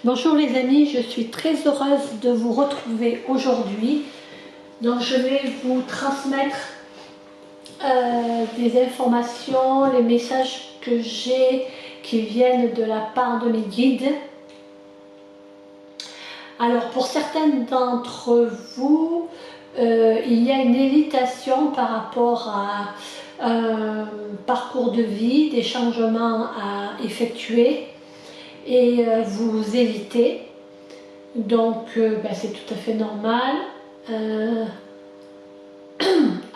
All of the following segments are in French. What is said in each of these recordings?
Bonjour les amis, je suis très heureuse de vous retrouver aujourd'hui. Donc je vais vous transmettre des informations, les messages que j'ai qui viennent de la part de mes guides. Alors pour certaines d'entre vous, il y a une hésitation par rapport à un parcours de vie, des changements à effectuer et vous hésitez. Donc c'est tout à fait normal.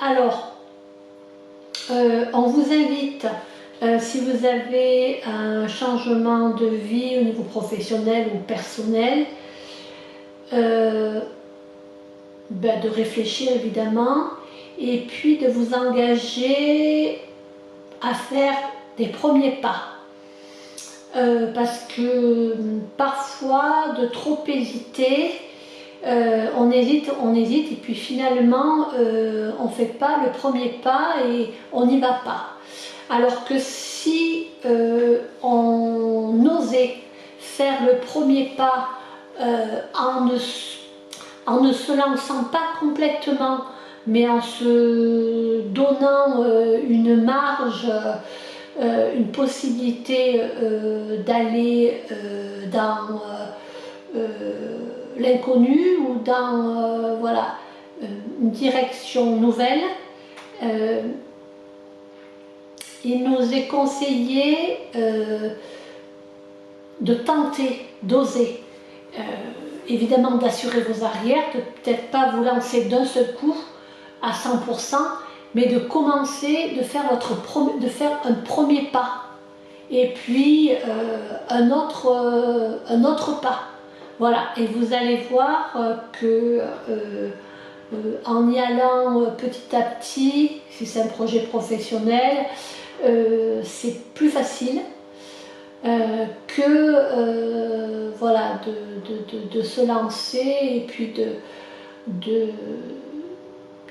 Alors, on vous invite, si vous avez un changement de vie au niveau professionnel ou personnel, de réfléchir évidemment et puis de vous engager à faire des premiers pas. Parce que parfois de trop hésiter, on hésite et puis finalement on ne fait pas le premier pas et on n'y va pas. Alors que si on osait faire le premier pas en ne se lançant pas complètement, mais en se donnant une marge, une possibilité d'aller dans l'inconnu ou dans voilà, une direction nouvelle, il nous est conseillé de tenter, d'oser. Évidemment d'assurer vos arrières, de peut-être pas vous lancer d'un seul coup à 100%, mais de commencer, de faire un premier pas, et puis un autre pas. Voilà, et vous allez voir que en y allant petit à petit, si c'est un projet professionnel, c'est plus facile que voilà, de se lancer et puis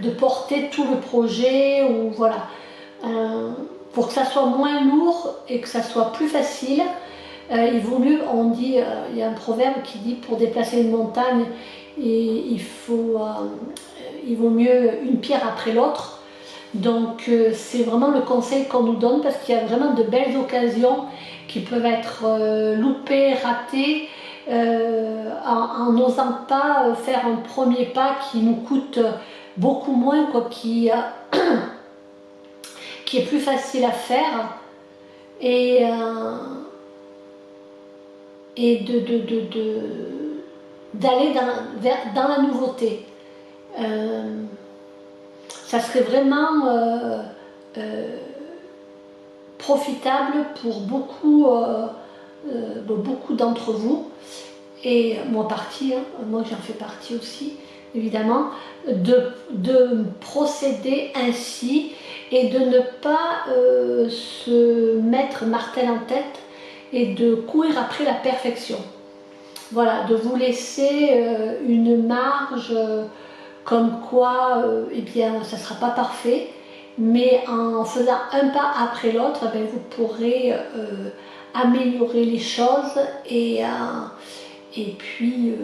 de porter tout le projet, ou voilà, pour que ça soit moins lourd et que ça soit plus facile. Il vaut mieux, on dit, il y a un proverbe qui dit pour déplacer une montagne, il vaut mieux une pierre après l'autre. Donc c'est vraiment le conseil qu'on nous donne, parce qu'il y a vraiment de belles occasions qui peuvent être loupées, ratées, en n'osant pas faire un premier pas qui nous coûte beaucoup moins, quoi, qui est plus facile à faire, et d'aller dans la nouveauté. Ça serait vraiment profitable pour beaucoup d'entre vous, et moi moi j'en fais partie aussi évidemment, de procéder ainsi et de ne pas se mettre martel en tête et de courir après la perfection. Voilà, de vous laisser une marge comme quoi eh bien ça ne sera pas parfait, mais en faisant un pas après l'autre, eh vous pourrez améliorer les choses et puis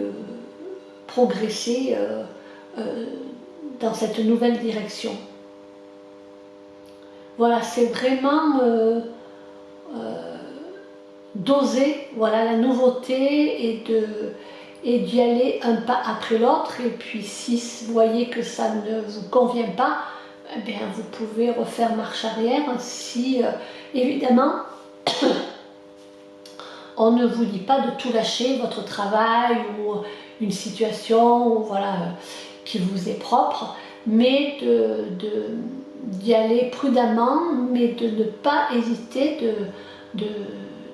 progresser dans cette nouvelle direction. Voilà, c'est vraiment d'oser, voilà, la nouveauté, et d'y aller un pas après l'autre. Et puis si vous voyez que ça ne vous convient pas, eh bien, vous pouvez refaire marche arrière. Si évidemment on ne vous dit pas de tout lâcher, votre travail ou une situation, voilà, qui vous est propre, mais d'y aller prudemment, mais de ne pas hésiter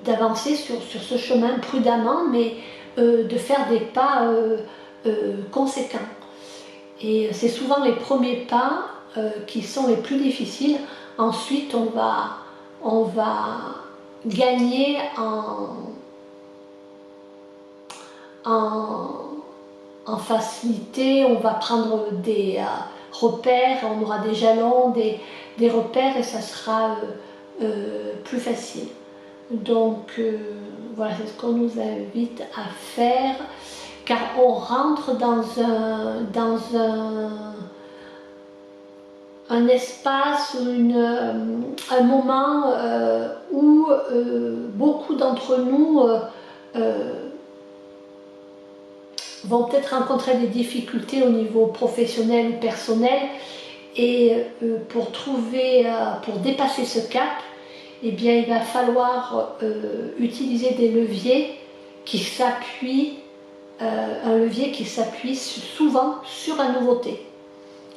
d'avancer sur ce chemin prudemment, mais de faire des pas conséquents. Et c'est souvent les premiers pas qui sont les plus difficiles. Ensuite, on va gagner en facilité, on va prendre des repères, on aura des jalons, des repères, et ça sera plus facile. Donc voilà, c'est ce qu'on nous invite à faire, car on rentre dans un espace, un moment où beaucoup d'entre nous vont peut-être rencontrer des difficultés au niveau professionnel ou personnel, et pour dépasser ce cap, eh bien, il va falloir utiliser des leviers qui s'appuient, un levier qui s'appuie souvent sur la nouveauté,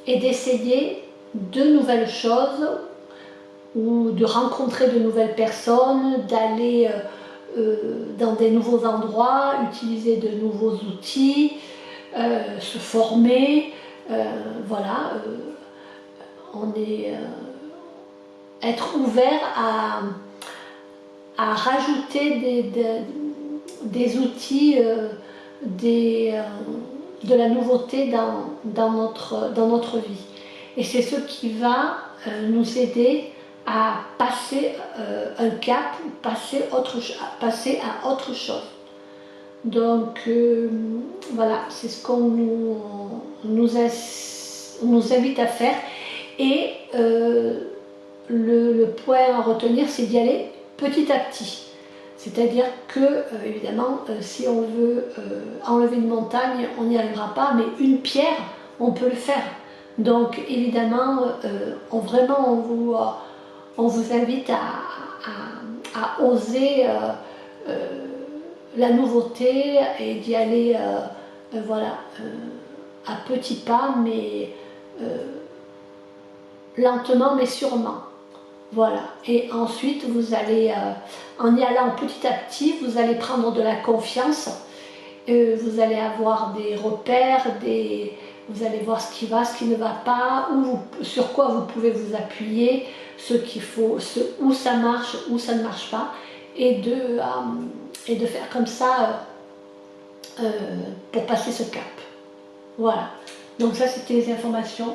et d'essayer de nouvelles choses, ou de rencontrer de nouvelles personnes, d'aller dans des nouveaux endroits, utiliser de nouveaux outils, se former, voilà, être ouvert à rajouter des outils, de la nouveauté dans notre vie. Et c'est ce qui va nous aider à passer un cap, passer à autre chose. Donc voilà, c'est ce qu'on nous invite à faire. Et le point à retenir, c'est d'y aller petit à petit. C'est-à-dire que, évidemment, si on veut enlever une montagne, on n'y arrivera pas, mais une pierre, on peut le faire. Donc, évidemment, on vous invite à oser la nouveauté, et d'y aller voilà, à petits pas, mais lentement mais sûrement. Voilà. Et ensuite, vous allez, en y allant petit à petit, vous allez prendre de la confiance, vous allez avoir des repères, vous allez voir ce qui va, ce qui ne va pas, sur quoi vous pouvez vous appuyer, ce qu'il faut, où ça marche, où ça ne marche pas, et de faire comme ça pour passer ce cap. Voilà. Donc ça, c'était les informations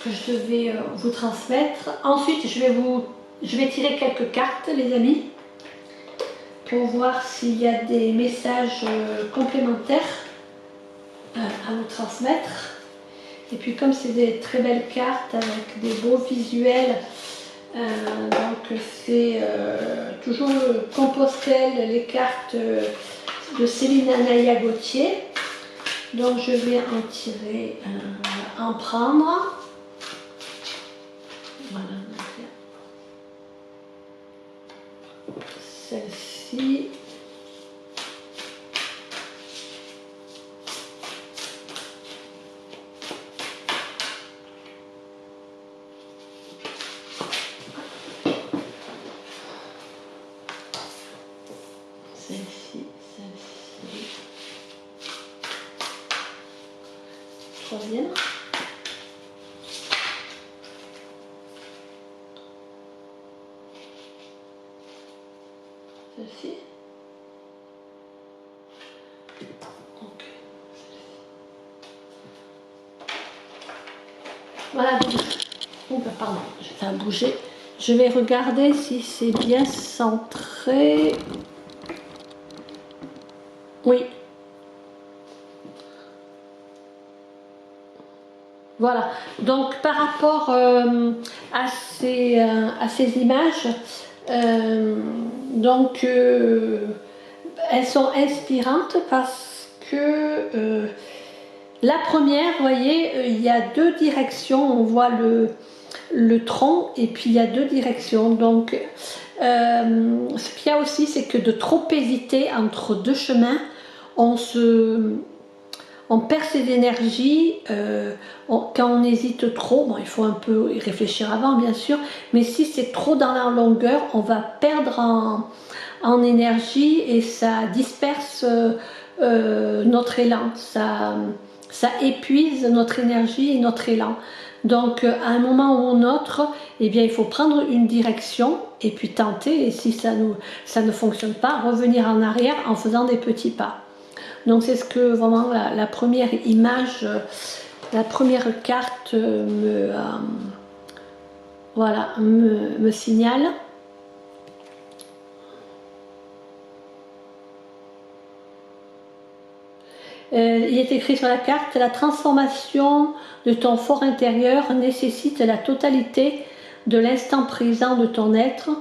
que je devais vous transmettre. Ensuite, je vais tirer quelques cartes, les amis, pour voir s'il y a des messages complémentaires à vous transmettre. Et puis, comme c'est des très belles cartes avec des beaux visuels, donc c'est toujours Compostelle, les cartes de Céline Anaya Gauthier. Donc je vais en tirer, en prendre. Voilà. Celle-ci. Celle-ci, celle-ci. Troisième. Celle-ci. Ok. Voilà. Oh, bah, pardon, ça a bougé. Je vais regarder si c'est bien centré. Oui. Voilà. Donc par rapport à ces images, donc elles sont inspirantes parce que la première, vous voyez, il y a deux directions. On voit le tronc, et puis il y a deux directions. Donc ce qu'il y a aussi, c'est que de trop hésiter entre deux chemins, on perd ses énergies. Quand on hésite trop, bon, il faut un peu y réfléchir avant, bien sûr, mais si c'est trop dans la longueur, on va perdre en énergie, et ça disperse notre élan, ça épuise notre énergie et notre élan. Donc à un moment ou un autre, eh bien, il faut prendre une direction et puis tenter, et si ça ne fonctionne pas, revenir en arrière en faisant des petits pas. Donc c'est ce que vraiment la première image, la première carte voilà, me signale. Il est écrit sur la carte, la transformation de ton fort intérieur nécessite la totalité de l'instant présent de ton être,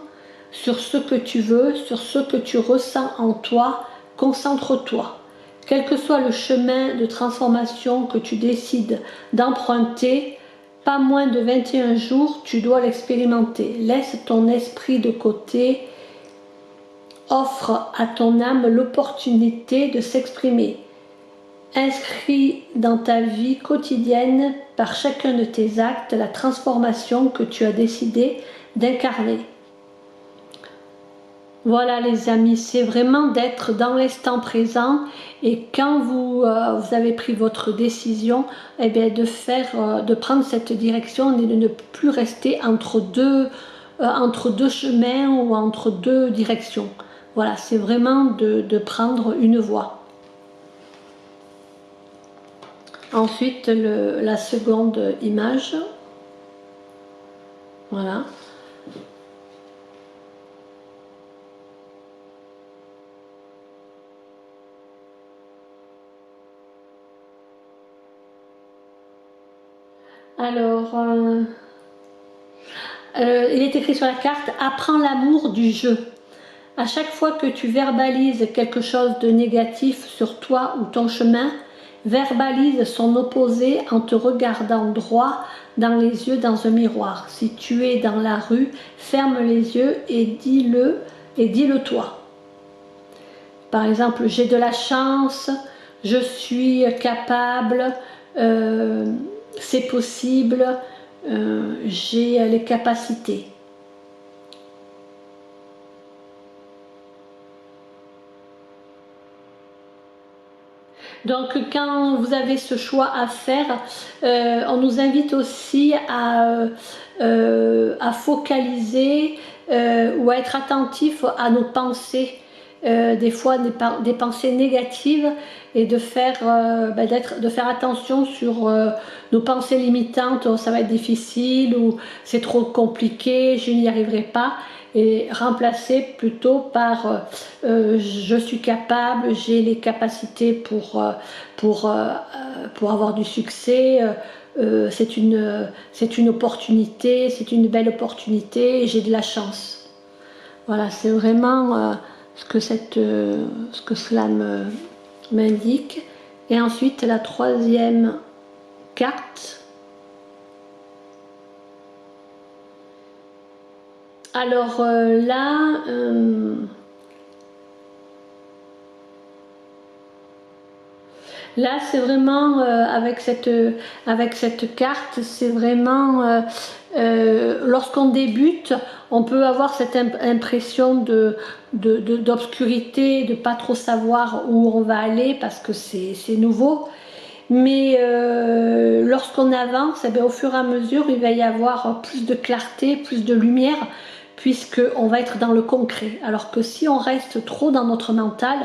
sur ce que tu veux, sur ce que tu ressens en toi, concentre-toi. Quel que soit le chemin de transformation que tu décides d'emprunter, pas moins de 21 jours, tu dois l'expérimenter. Laisse ton esprit de côté, offre à ton âme l'opportunité de s'exprimer. Inscris dans ta vie quotidienne, par chacun de tes actes, la transformation que tu as décidé d'incarner. Voilà les amis, c'est vraiment d'être dans l'instant présent et quand vous avez pris votre décision, eh bien de prendre cette direction et de ne plus rester entre deux chemins ou entre deux directions. Voilà, c'est vraiment de prendre une voie. Ensuite, la seconde image. Voilà. Alors, il est écrit sur la carte, apprends l'amour du jeu. À chaque fois que tu verbalises quelque chose de négatif sur toi ou ton chemin, verbalise son opposé en te regardant droit dans les yeux dans un miroir. Si tu es dans la rue, ferme les yeux et dis-le toi. Par exemple, j'ai de la chance, je suis capable, c'est possible, j'ai les capacités. Donc quand vous avez ce choix à faire, on nous invite aussi à focaliser ou à être attentif à nos pensées, des fois des pensées négatives, et de faire attention sur nos pensées limitantes. Oh, ça va être difficile, ou c'est trop compliqué, je n'y arriverai pas, et remplacer plutôt par je suis capable, j'ai les capacités pour avoir du succès, c'est une opportunité, c'est une belle opportunité, j'ai de la chance. Voilà, c'est vraiment ce que cela m'indique. Et ensuite la troisième carte. Alors là, c'est vraiment avec cette carte, c'est vraiment lorsqu'on débute, on peut avoir cette impression d'obscurité, de pas trop savoir où on va aller parce que c'est nouveau. Mais lorsqu'on avance, eh bien, au fur et à mesure, il va y avoir plus de clarté, plus de lumière, puisqu'on va être dans le concret. Alors que si on reste trop dans notre mental,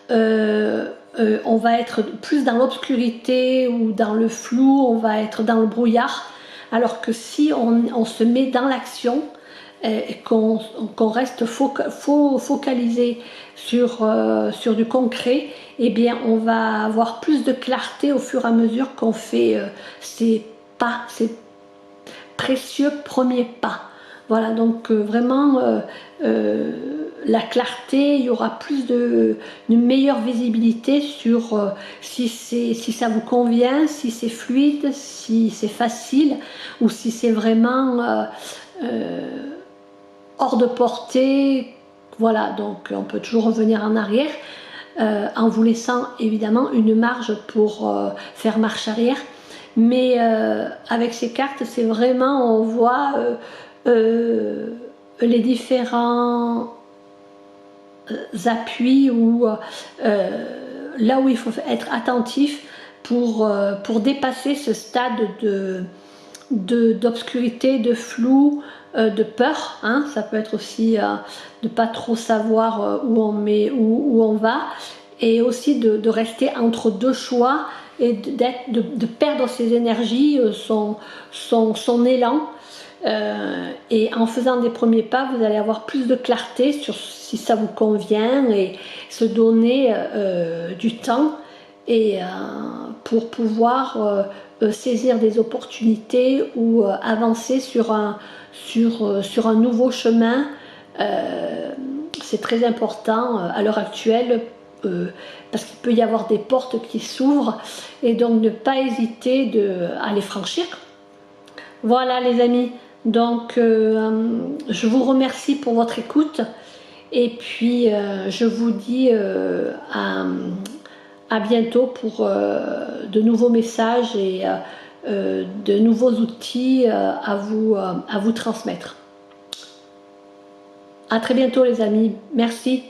on va être plus dans l'obscurité ou dans le flou, on va être dans le brouillard. Alors que si on se met dans l'action et qu'on reste focalisé sur du concret, eh bien on va avoir plus de clarté au fur et à mesure qu'on fait ces précieux premiers pas. Voilà, donc vraiment la clarté, il y aura plus une meilleure visibilité sur si ça vous convient, si c'est fluide, si c'est facile, ou si c'est vraiment hors de portée. Voilà, donc on peut toujours revenir en arrière en vous laissant évidemment une marge pour faire marche arrière. Mais avec ces cartes, c'est vraiment, on voit les différents appuis ou là où il faut être attentif pour dépasser ce stade d'obscurité, de flou, de peur, hein. Ça peut être aussi de pas trop savoir où on va, et aussi de rester entre deux choix et de perdre ses énergies, son élan, Et en faisant des premiers pas, vous allez avoir plus de clarté sur si ça vous convient et se donner du temps et pour pouvoir saisir des opportunités ou avancer sur un nouveau chemin. C'est très important à l'heure actuelle parce qu'il peut y avoir des portes qui s'ouvrent et donc ne pas hésiter à les franchir. Voilà les amis, donc je vous remercie pour votre écoute et puis je vous dis à bientôt pour de nouveaux messages et de nouveaux outils à vous transmettre. À très bientôt les amis, merci.